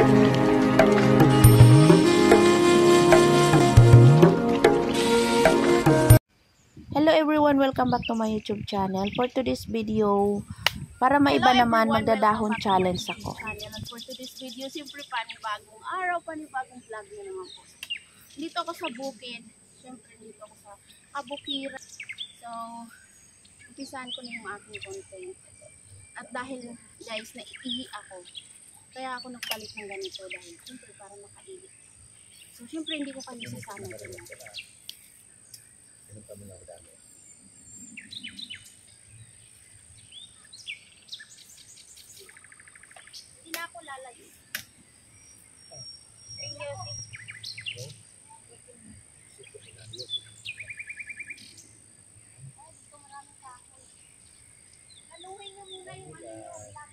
Hello everyone, welcome back to my YouTube channel. For today's video, para maiba naman, magdadahon challenge ako. For today's video, siyempre panibagong araw, panibagong vlog na naman po. Dito ako sa bukid. Siyempre dito ako sa kabukiran. So, umpisahan ko na yung aking content. At dahil guys, naiihi ako, kaya ako nagpalit ng ganito dahil siyempre para makaihi. So, siyempre hindi ko kayo sasama dyan. Hindi na ako lalayo. Haluhin mo muna yung ano yung black.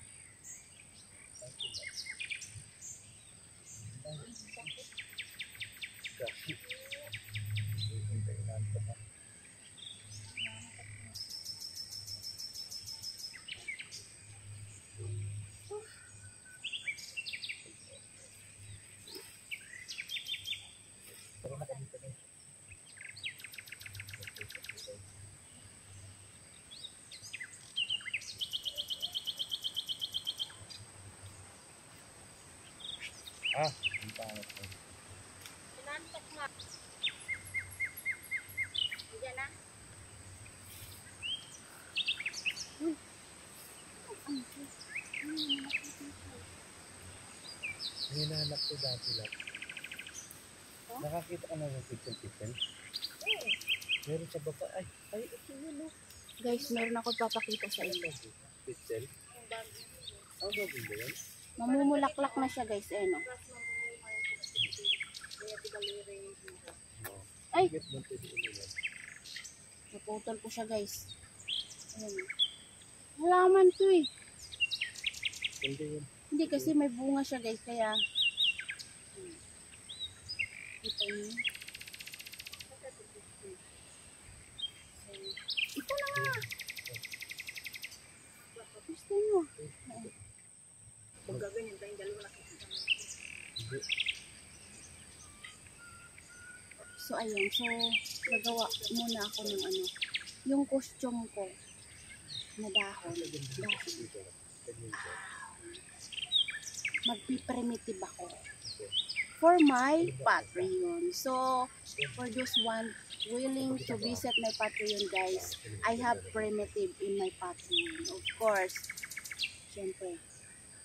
Pinantok nga. Diyan na. Hinahanap ko dati lang. Nakakita ka na ng pixel-pixel? Oo. Meron sa baba. Ay, ito yun o. Guys, meron ako papakita sa inyo. Pixel? Ang gagawin ba yan? Mamumulaklak na siya guys, eh no. Ay! Naputol ko siya guys. Ayan. Halaman to eh. Hindi kasi may bunga siya guys, kaya kita niyo. Ito na nga. Gusto nyo. Kung gaganyan tayong dalawa nakikita mo. So ayun, so gagawa muna ako ng ano, yung costume ko na dahon. Magpi-primitive ako for my Patreon. So for those one willing to visit my Patreon guys, I have primitive in my Patreon. Of course, syempre,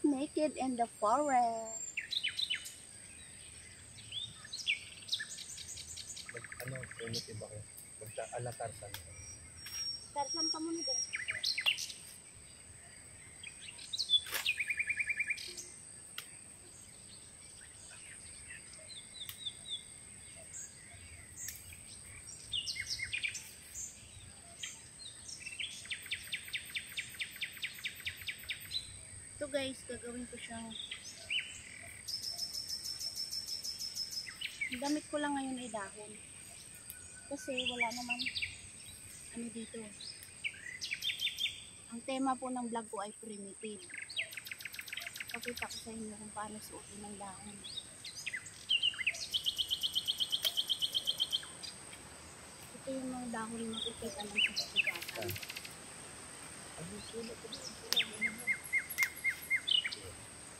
naked in the forest. Ano, primitive ako. Ala Tarzan. Tarzan ka muna din. Ito guys, gagawin ko siyang damit ko lang ngayon ay dahon kasi wala naman ano dito. Ang tema po ng vlog ko ay primitive. Pakita ko sa inyo kung paano suotin ng dahon. Ito yung mga dahon na makikita ng sasakatan.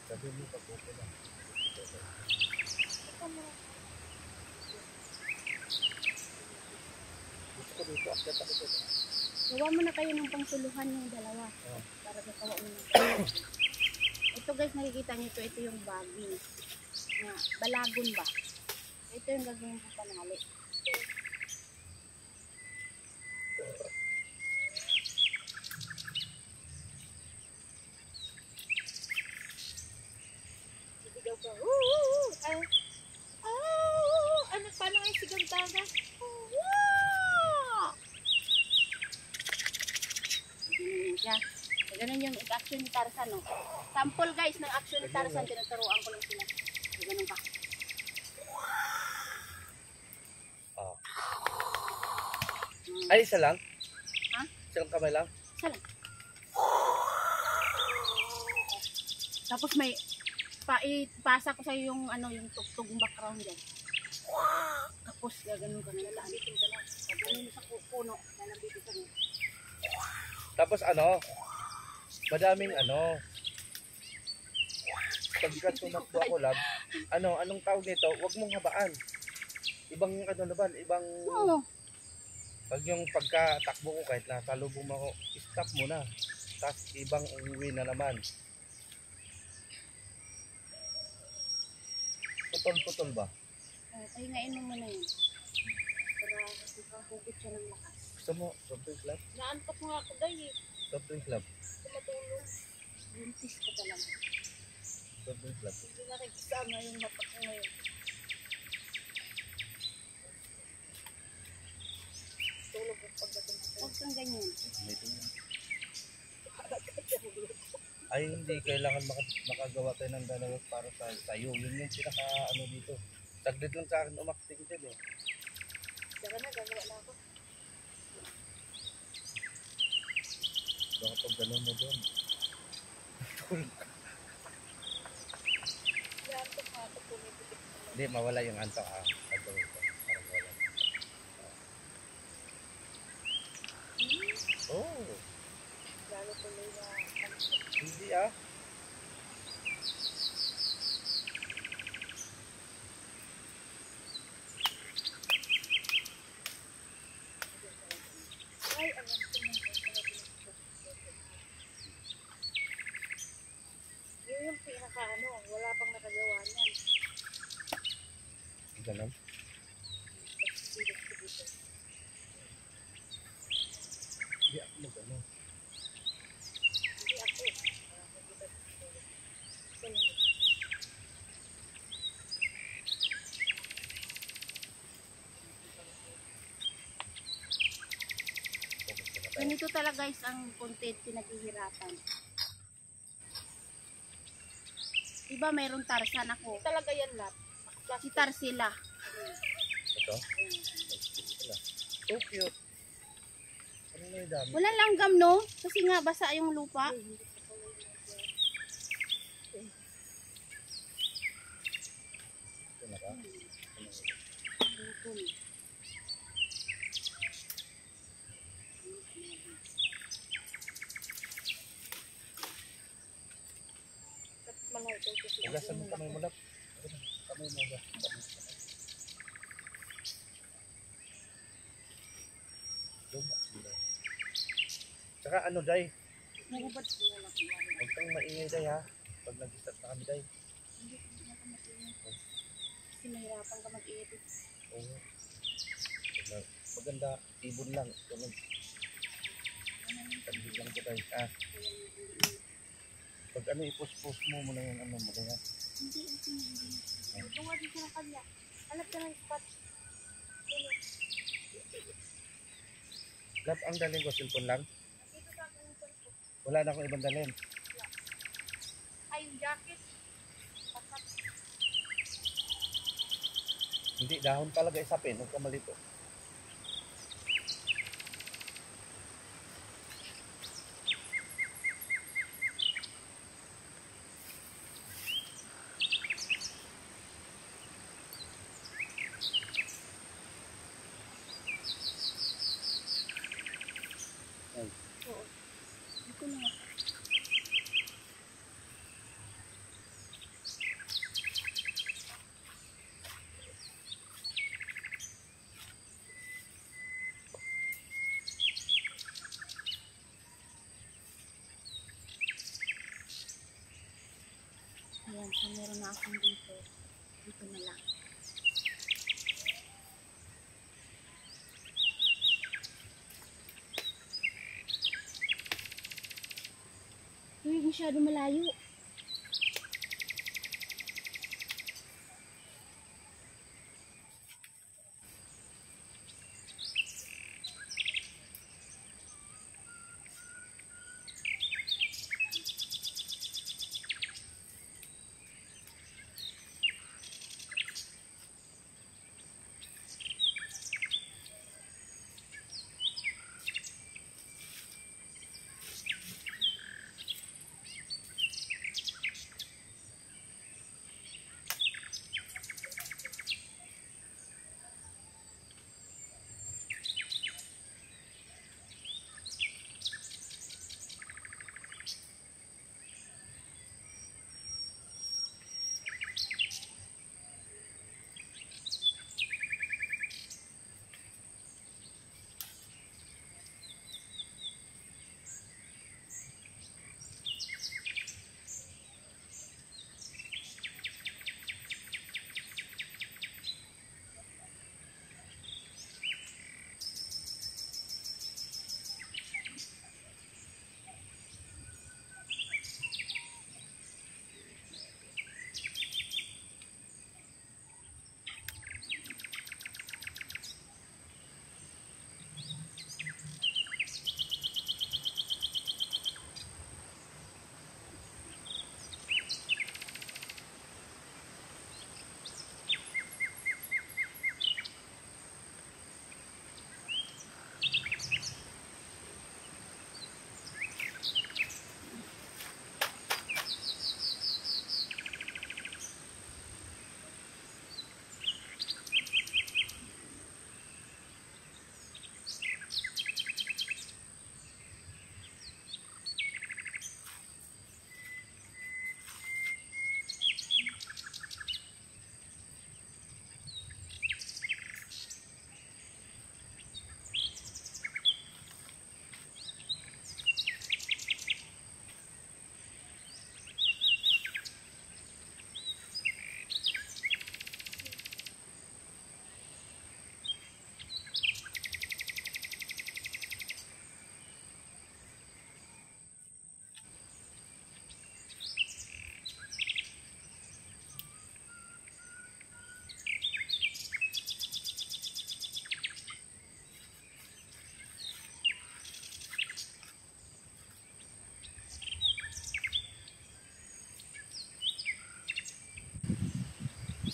Sabi mo pa po ko lang. Gusto ko dito, akit ako dito. Gawa mo na kayo ng pangsuluhan yung dalawa. Para gagawa mo na. Ito guys, nakikita nyo ito. Ito yung baging. Na balagon ba? Ito yung gagawin ko panali. Sigaw ko. Ano, paano ay sigaw taga? Ganun yung action ni Tarzan, no? Sample guys ng action ni Tarzan, tinuturuan ko lang sila. Ganun pa. Ay, isa lang? Ha? Isang kamay lang? Isa lang. Tapos may ipasa ko sa yung ano, yung tugtog background diyan. Tapos gaganon ka na, lalabitin ka na. Gaganon mo sa puno, lalabitin ka na. Tapos ano, madaming ano, pagka tumakbo ako lab, anong tawag nito, huwag mong habaan. Ibang ano naman, ibang, Oo. pag yung pagkatakbo ko kahit nasa lubong mo ako, stop mo na. Tapos ibang uwi na naman. Putol-putol ba? Pahingain mo muna yun. Para makahugot siya ng lakas. Gusto mo, soft drinks lab? Naantok nga ako dahil eh. Soft drinks lab? Tumatulog. Buntis ka talaga. Soft drinks lab? Hindi na nagsama yung mata ko ngayon. Tulog ang pagdating ko. Huwag kang ganyan. Ay, hindi kailangan makagawa tayo ng dalawa para sa sayo. Yun yung pinaka ano dito. Saglit lang sa akin umakting din eh. Saka na, gagawa na ako. Baka pag gano'n mo doon. Naantok nga ako, pumipitik na. Hindi, mawala yung antok ah. Pagawin ko. Parang wala. Oh, Lalo tuloy na. hindi ah. Ay, alam ko na. Yun yung pinaka ano, wala pang nakagawa niyan. Ganun. Hindi ako mag-ano. Hindi ako. Ito lang. Focus ka na tayo. Ganito talaga guys ang content pinaghihirapan. Diba mayroong Tarzan ako? Talaga yan lahat. Si Tarsila. Ito? Wala. So cute. Ano na yung dami? Walang langgam no? Kasi nga basa yung lupa. Ito na ba? Ugasan mo kamay mo lap. Kamay mo ugas. Tsaka ano day, Nagubad ko na lang. huwag kang maingay day ha. Pag nag-start na kami day. Kasi mahirapan ka mag-edit. Oo. Maganda, ibon lang. Tulog. Tagdig lang ko day. Ah, pag ano i-post-post mo muna yung ano mo day ha. Hindi. Tuwa dito ng kanya. Alam ka ng spot. Lap, ang daling ko, cellphone lang. Dito sa akin yung cellphone. Wala na akong ibang dalhin. Ay, yung jacket. Pakat. Hindi, dahon talaga isapin. Huwag ka malito. Oo. Dito na nga. Ayan, so meron na akong dito. Dito na lang. Uy, masyado malayo.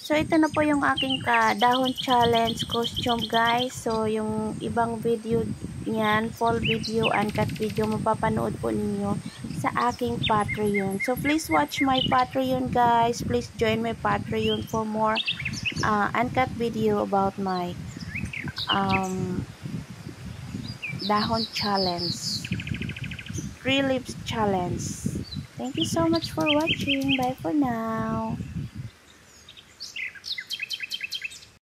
So, ito na po yung aking dahon challenge costume, guys. So, yung ibang video niyan, full video, uncut video, mapapanood po ninyo sa aking Patreon. So, please watch my Patreon, guys. Please join my Patreon for more uncut video about my dahon challenge, 3 leaves challenge. Thank you so much for watching. Bye for now.